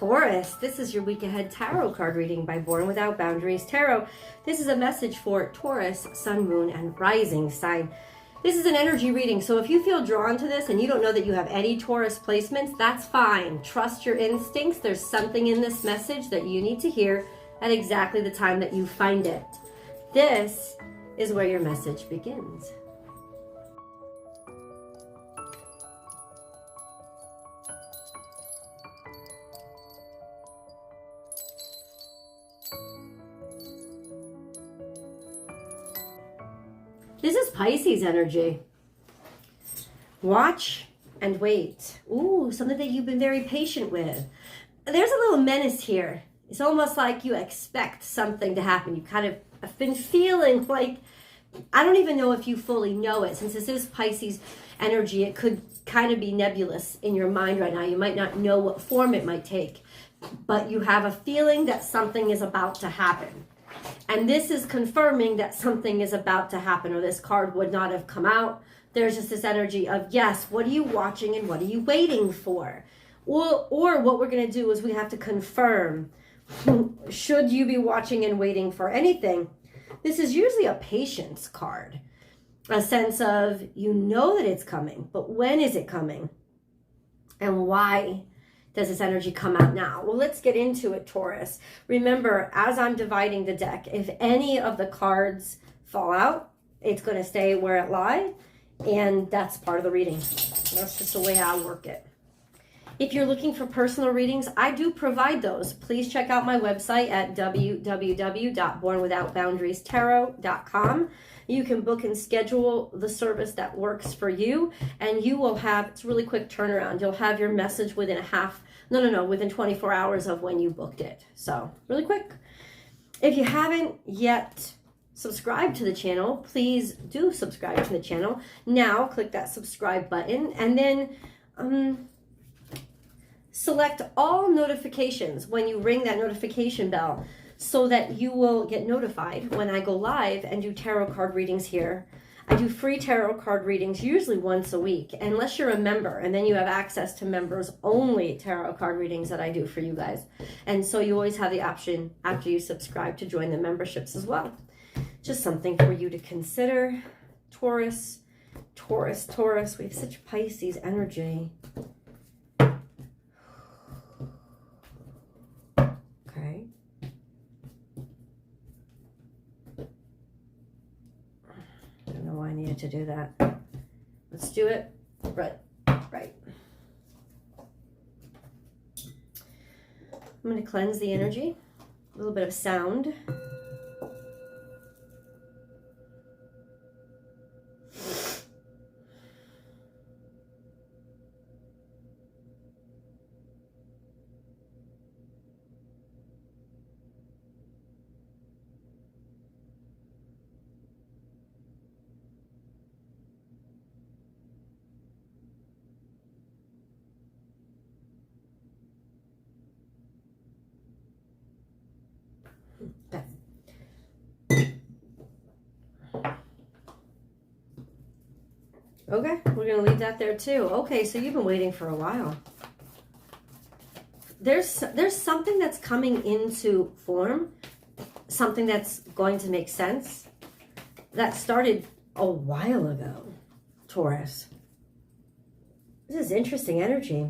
Taurus, this is your week ahead tarot card reading by Born Without Boundaries Tarot. This is a message for Taurus, Sun, Moon, and Rising sign. This is an energy reading, so if you feel drawn to this and you don't know that you have any Taurus placements, that's fine. Trust your instincts. There's something in this message that you need to hear at exactly the time that you find it. This is where your message begins. This is Pisces energy. Watch and wait. Ooh, something that you've been very patient with. There's a little menace here. It's almost like you expect something to happen. You kind of have been feeling like, I don't even know if you fully know it. Since this is Pisces energy, it could kind of be nebulous in your mind right now. You might not know what form it might take, but you have a feeling that something is about to happen. And this is confirming that something is about to happen, or this card would not have come out. There's just this energy of, yes, what are you watching and what are you waiting for? Or what we're going to do is we have to confirm, should you be watching and waiting for anything? This is usually a patience card, a sense of, you know that it's coming, but when is it coming? And why does this energy come out now? Well, let's get into it, Taurus. Remember, as I'm dividing the deck, if any of the cards fall out, it's going to stay where it lies, and that's part of the reading. That's just the way I work it. If you're looking for personal readings, I do provide those. Please check out my website at www.bornwithoutboundariestarot.com. You can book and schedule the service that works for you, and you will have, it's a really quick turnaround. You'll have your message within within 24 hours of when you booked it. So really quick. If you haven't yet subscribed to the channel, please do subscribe to the channel. Now click that subscribe button and then select all notifications when you ring that notification bell, so that you will get notified when I go live and do tarot card readings here. I do free tarot card readings usually once a week, unless you're a member, and then you have access to members only tarot card readings that I do for you guys. And so you always have the option after you subscribe to join the memberships as well. Just something for you to consider. Taurus, Taurus, Taurus. We have such Pisces energy. Okay. I don't know why I needed to do that. Let's do it. Right. I'm going to cleanse the energy. A little bit of sound. Okay, we're going to leave that there too. Okay, so you've been waiting for a while. There's something that's coming into form, something that's going to make sense, that started a while ago, Taurus. This is interesting energy.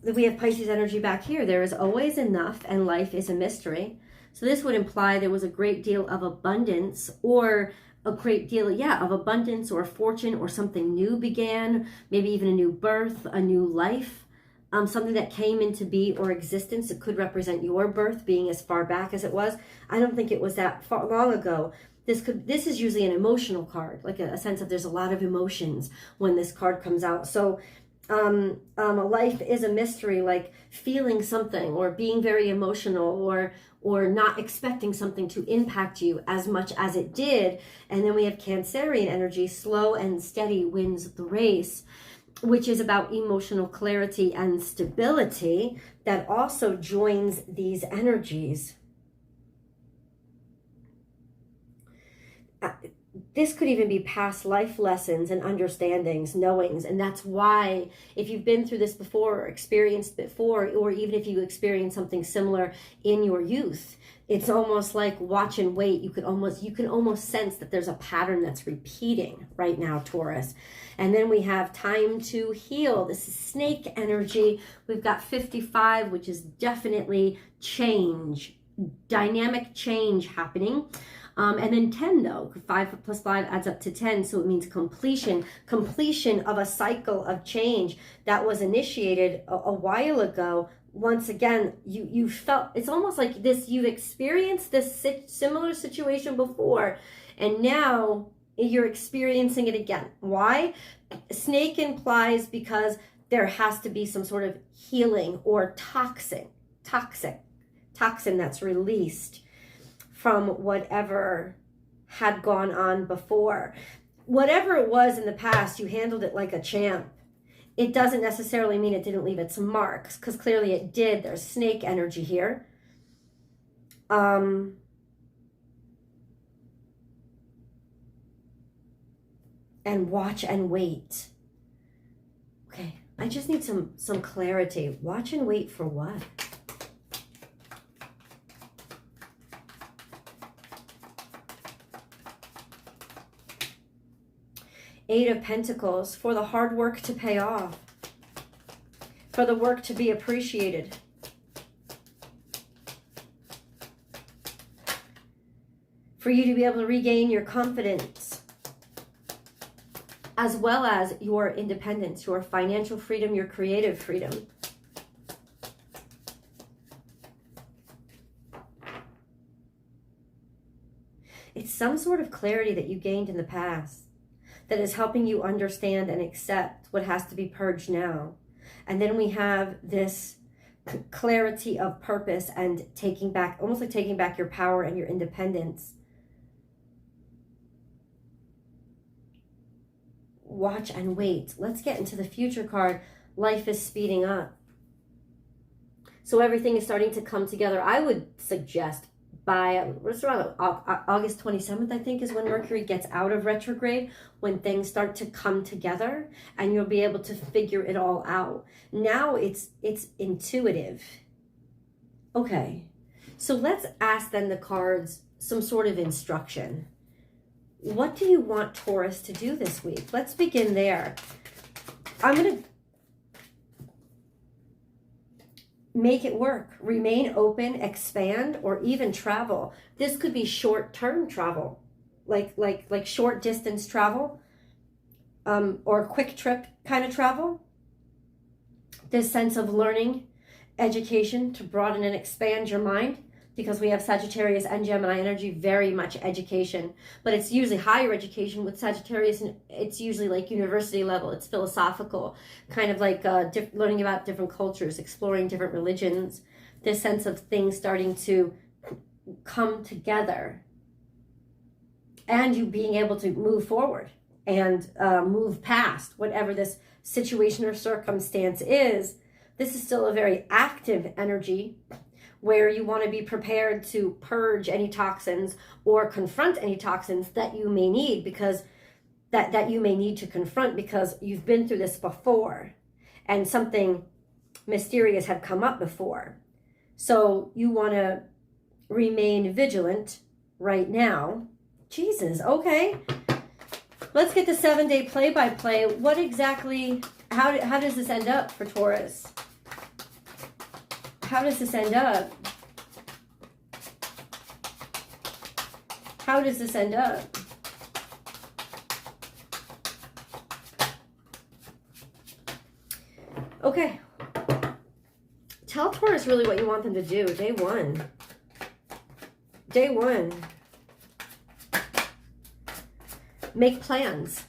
We have Pisces energy back here. There is always enough and life is a mystery. So this would imply there was a great deal of abundance, or a great deal, of abundance or fortune, or something new began, maybe even a new birth, a new life, something that came into be or existence. It could represent your birth being as far back as it was. I don't think it was that far long ago. This is usually an emotional card, like a sense of there's a lot of emotions when this card comes out. So a life is a mystery, like feeling something or being very emotional, or not expecting something to impact you as much as it did. And then we have Cancerian energy, slow and steady wins the race, which is about emotional clarity and stability that also joins these energies. this could even be past life lessons and understandings, knowings. And that's why, if you've been through this before or experienced before, or even if you experience something similar in your youth, it's almost like watch and wait. You can almost sense that there's a pattern that's repeating right now, Taurus. And then we have time to heal. This is snake energy. We've got 55, which is definitely change, dynamic change happening. And then 10 though, 5 plus 5 adds up to 10. So it means completion of a cycle of change that was initiated a while ago. Once again, you felt, it's almost like this, you've experienced this similar situation before, and now you're experiencing it again. Why? Snake implies because there has to be some sort of healing or toxin that's released from whatever had gone on before. Whatever it was in the past, you handled it like a champ. It doesn't necessarily mean it didn't leave its marks, because clearly it did. There's snake energy here. And watch and wait. Okay, I just need some clarity. Watch and wait for what? Eight of Pentacles, for the hard work to pay off, for the work to be appreciated. For you to be able to regain your confidence, as well as your independence, your financial freedom, your creative freedom. It's some sort of clarity that you gained in the past that is helping you understand and accept what has to be purged now. And then we have this clarity of purpose and taking back, almost like taking back your power and your independence. Watch and wait. Let's get into the future card. Life is speeding up. So everything is starting to come together. I would suggest by around August 27th, I think, is when Mercury gets out of retrograde, when things start to come together and you'll be able to figure it all out. Now it's intuitive. Okay, so let's ask then the cards some sort of instruction. What do you want Taurus to do this week? Let's begin there. I'm going to make it work, remain open, expand, or even travel. This could be short-term travel, like short distance travel, or quick trip kind of travel. This sense of learning, education to broaden and expand your mind, because we have Sagittarius and Gemini energy, very much education, but it's usually higher education with Sagittarius, and it's usually like university level. It's philosophical, kind of like learning about different cultures, exploring different religions, this sense of things starting to come together, and you being able to move forward and move past whatever this situation or circumstance is. This is still a very active energy, where you want to be prepared to purge any toxins or confront any toxins that you may need, because that you may need to confront, because you've been through this before and something mysterious had come up before. So you want to remain vigilant right now. Jesus, okay. Let's get the 7-day play-by-play. What exactly, how does this end up for Taurus? How does this end up? How does this end up? Okay. Tell Taurus really what you want them to do. Day one. Day one. Make plans.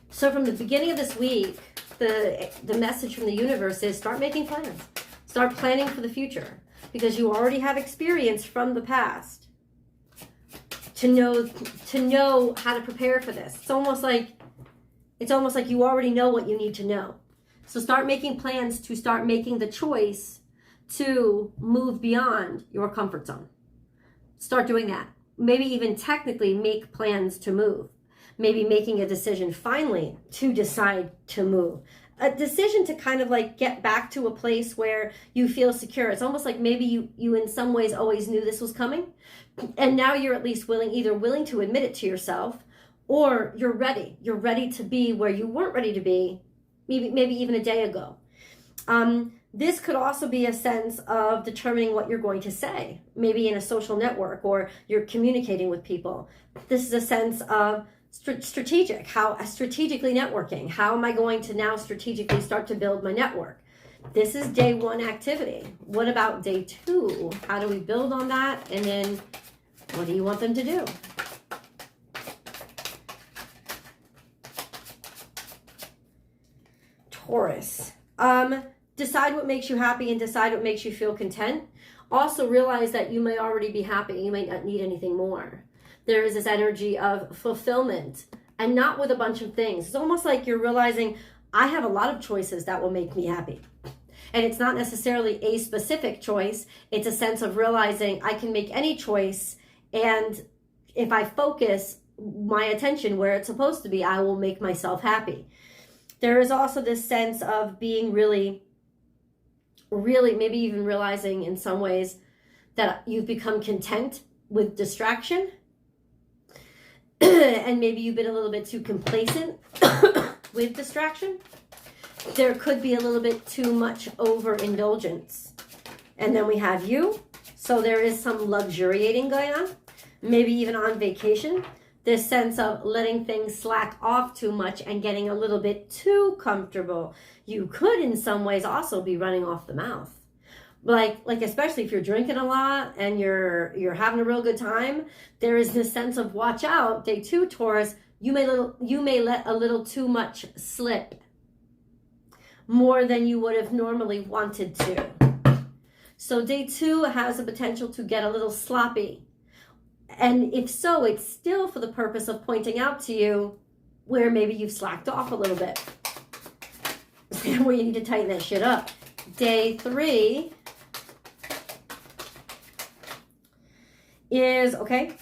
So from the beginning of this week, the message from the universe is start making plans. Start planning for the future, because you already have experience from the past to know how to prepare for this. It's almost like you already know what you need to know. So start making plans to start making the choice to move beyond your comfort zone. Start doing that. maybe even technically make plans to move. Maybe making a decision finally to decide to move. A decision to kind of like get back to a place where you feel secure. It's almost like maybe you in some ways always knew this was coming. And now you're at least either willing to admit it to yourself, or you're ready. You're ready to be where you weren't ready to be, maybe even a day ago. This could also be a sense of determining what you're going to say, maybe in a social network or you're communicating with people. This is a sense of strategically networking. How am I going to now strategically start to build my network? This is day 1 activity. What about day 2? How do we build on that? And then what do you want them to do? Taurus. Decide what makes you happy and decide what makes you feel content. Also realize that you may already be happy. You may not need anything more. There is this energy of fulfillment, and not with a bunch of things. It's almost like you're realizing, I have a lot of choices that will make me happy. And it's not necessarily a specific choice. It's a sense of realizing I can make any choice, and if I focus my attention where it's supposed to be, I will make myself happy. There is also this sense of being really maybe even realizing in some ways that you've become content with distraction. And maybe you've been a little bit too complacent with distraction. There could be a little bit too much overindulgence. And then we have you. So there is some luxuriating going on, maybe even on vacation. This sense of letting things slack off too much and getting a little bit too comfortable. You could in some ways also be running off the mouth. Like especially if you're drinking a lot and you're having a real good time, there is this sense of watch out. Day 2, Taurus, you may let a little too much slip, more than you would have normally wanted to. So day 2 has the potential to get a little sloppy. And if so, it's still for the purpose of pointing out to you where maybe you've slacked off a little bit, where you need to tighten that shit up. Day 3 is, okay,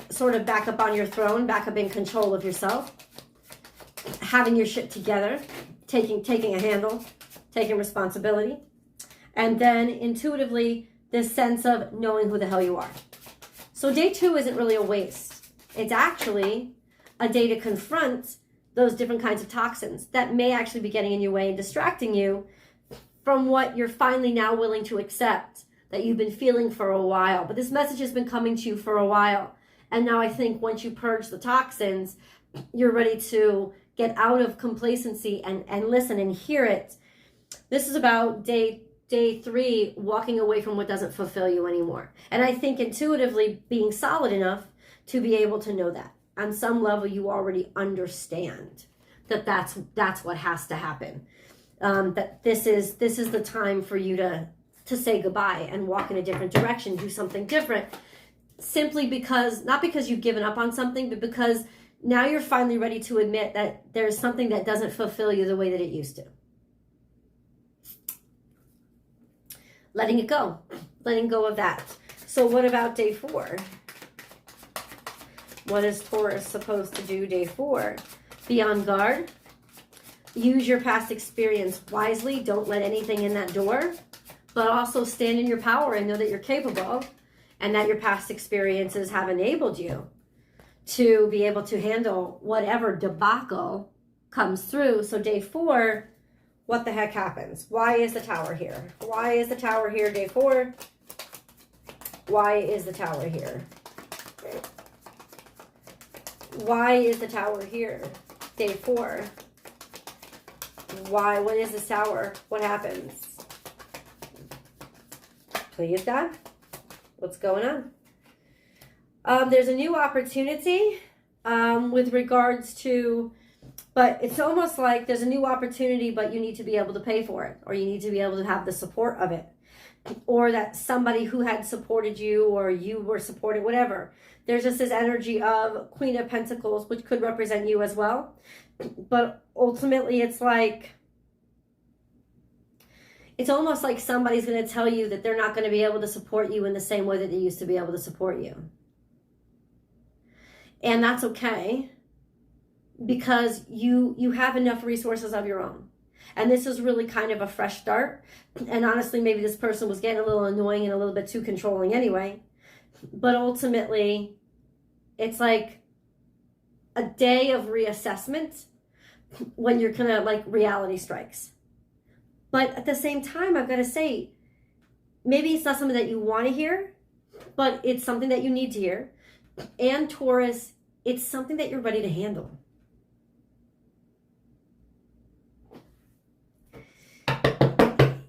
sort of back up on your throne, back up in control of yourself, having your shit together, taking a handle, taking responsibility, and then intuitively this sense of knowing who the hell you are. So day 2 isn't really a waste. It's actually a day to confront those different kinds of toxins that may actually be getting in your way and distracting you from what you're finally now willing to accept that you've been feeling for a while. But this message has been coming to you for a while. And now I think once you purge the toxins, you're ready to get out of complacency and listen and hear it. This is about day 3, walking away from what doesn't fulfill you anymore. And I think intuitively being solid enough to be able to know that. On some level, you already understand that that's what has to happen. That this is the time for you to say goodbye and walk in a different direction, do something different. Simply because, not because you've given up on something, but because now you're finally ready to admit that there's something that doesn't fulfill you the way that it used to. Letting it go. Letting go of that. So what about day 4? What is Taurus supposed to do day 4? Be on guard. Use your past experience wisely. Don't let anything in that door. But also stand in your power and know that you're capable and that your past experiences have enabled you to be able to handle whatever debacle comes through. So day 4, what the heck happens? Why is the Tower here? Why is the Tower here day 4? Why is the Tower here? Why is the Tower here day 4? Why? What is this Tower? What happens? Please, God. What's going on? There's a new opportunity with regards to, but it's almost like there's a new opportunity, but you need to be able to pay for it, or you need to be able to have the support of it, or that somebody who had supported you or you were supported, whatever. There's just this energy of Queen of Pentacles, which could represent you as well. But ultimately, it's like, it's almost like somebody's going to tell you that they're not going to be able to support you in the same way that they used to be able to support you. And that's okay, because you have enough resources of your own. And this is really kind of a fresh start. And honestly, maybe this person was getting a little annoying and a little bit too controlling anyway. But ultimately, it's like a day of reassessment when you're kind of like reality strikes. But at the same time, I've got to say, maybe it's not something that you want to hear, but it's something that you need to hear. And Taurus, it's something that you're ready to handle.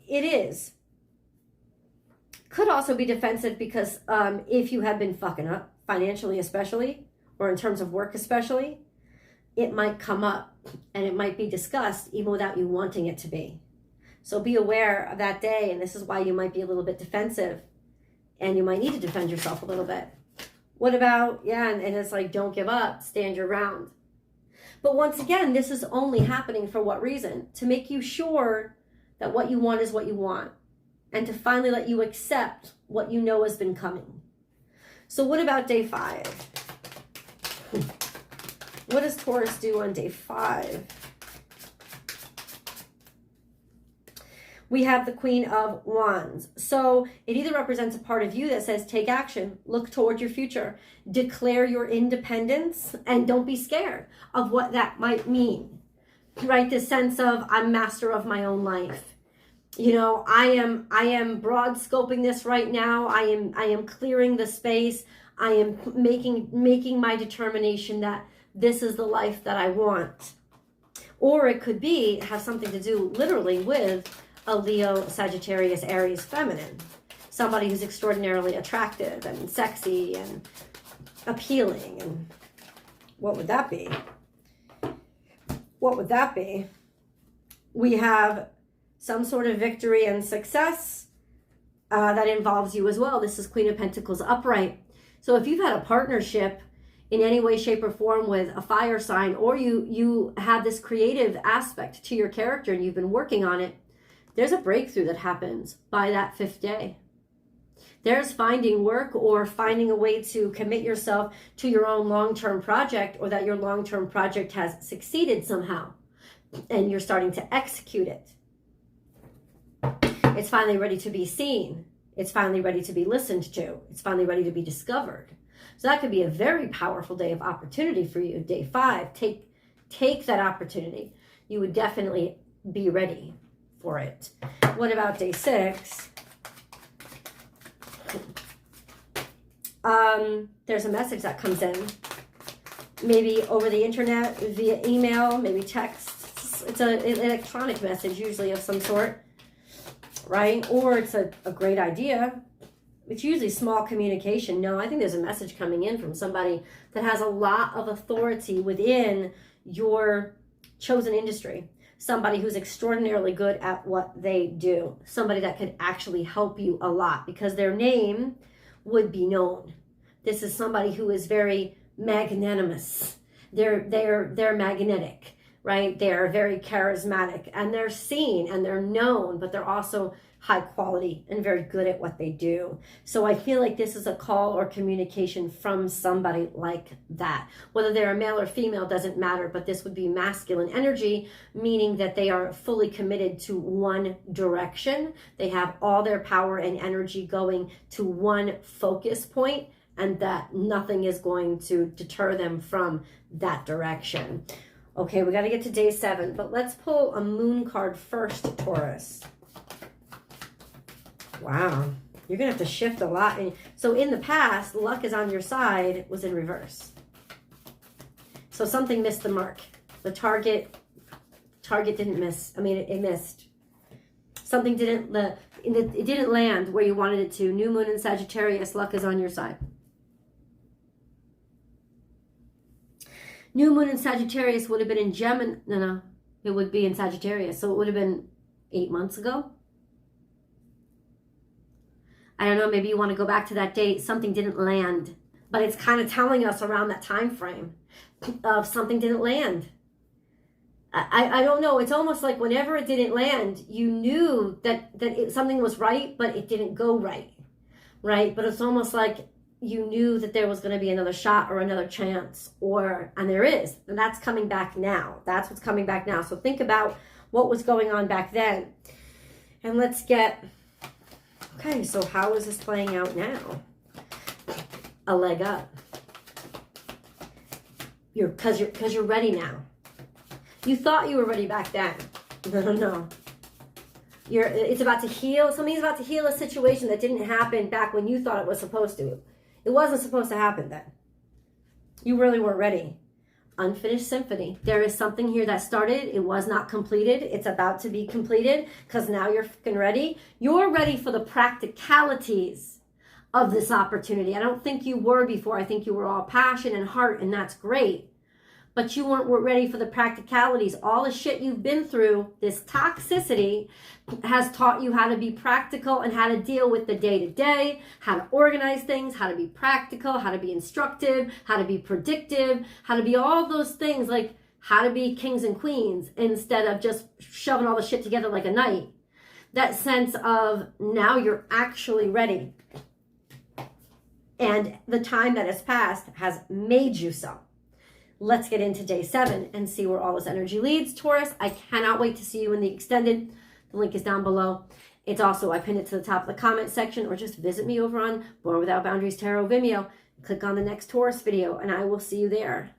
It is. Could also be defensive because if you have been fucking up, financially especially, or in terms of work especially, it might come up and it might be discussed even without you wanting it to be. So be aware of that day, and this is why you might be a little bit defensive and you might need to defend yourself a little bit. What about, and it's like, don't give up, stand your ground. But once again, this is only happening for what reason? To make you sure that what you want is what you want, and to finally let you accept what you know has been coming. So what about day 5? What does Taurus do on day 5? We have the Queen of Wands. So it either represents a part of you that says, take action, look toward your future, declare your independence, and don't be scared of what that might mean, right? This sense of, I'm master of my own life. You know, I am broad scoping this right now. I am clearing the space. I am making my determination that this is the life that I want. Or it could be, have something to do literally with a Leo, Sagittarius, Aries feminine. Somebody who's extraordinarily attractive and sexy and appealing. And what would that be? What would that be? We have some sort of victory and success that involves you as well. This is Queen of Pentacles upright. So if you've had a partnership in any way, shape, or form with a fire sign, or you have this creative aspect to your character and you've been working on it, there's a breakthrough that happens by that 5th day. There's finding work or finding a way to commit yourself to your own long-term project, or that your long-term project has succeeded somehow and you're starting to execute it. It's finally ready to be seen. It's finally ready to be listened to. It's finally ready to be discovered. So that could be a very powerful day of opportunity for you. Day 5, take that opportunity. You would definitely be ready for it. What about day 6? There's a message that comes in, maybe over the internet, via email, maybe text. It's an electronic message, usually of some sort, right? Or it's a great idea. It's usually small communication. No, I think there's a message coming in from somebody that has a lot of authority within your chosen industry. Somebody who's extraordinarily good at what they do. Somebody that could actually help you a lot because their name would be known. This is somebody who is very magnanimous. They're magnetic, right? They're very charismatic, and they're seen and they're known, but they're also high quality and very good at what they do. So I feel like this is a call or communication from somebody like that. Whether they're a male or female doesn't matter, but this would be masculine energy, meaning that they are fully committed to one direction. They have all their power and energy going to one focus point, and that nothing is going to deter them from that direction. Okay, we got to get to day 7, but let's pull a moon card first, Taurus. Wow, you're going to have to shift a lot. And so in the past, luck is on your side was in reverse. So something missed the mark. The target didn't miss. I mean, it missed. Something it didn't land where you wanted it to. New moon in Sagittarius, luck is on your side. New moon in Sagittarius would have been in Gemini. No, it would be in Sagittarius. So it would have been 8 months ago. I don't know, maybe you want to go back to that date. Something didn't land, but it's kind of telling us around that time frame of something didn't land. I don't know. It's almost like whenever it didn't land, you knew that something was right, but it didn't go right, right? But it's almost like you knew that there was going to be another shot or another chance, and there is, and that's coming back now. That's what's coming back now. So think about what was going on back then. And let's get, okay, so how is this playing out now? A leg up. Because you're ready now. You thought you were ready back then. No. It's about to heal. Something's about to heal a situation that didn't happen back when you thought it was supposed to. It wasn't supposed to happen then. You really weren't ready. Unfinished symphony. There is something here that started. It was not completed. It's about to be completed because now you're freaking ready. You're ready for the practicalities of this opportunity. I don't think you were before. I think you were all passion and heart, and that's great. But you weren't ready for the practicalities. All the shit you've been through, this toxicity, has taught you how to be practical and how to deal with the day-to-day, how to organize things, how to be practical, how to be instructive, how to be predictive, how to be all those things, like how to be kings and queens instead of just shoving all the shit together like a knight. That sense of now you're actually ready. And the time that has passed has made you so. Let's get into day 7 and see where all this energy leads. Taurus, I cannot wait to see you in the extended. The link is down below. It's also, I pinned it to the top of the comment section, or just visit me over on Born Without Boundaries Tarot Vimeo. Click on the next Taurus video and I will see you there.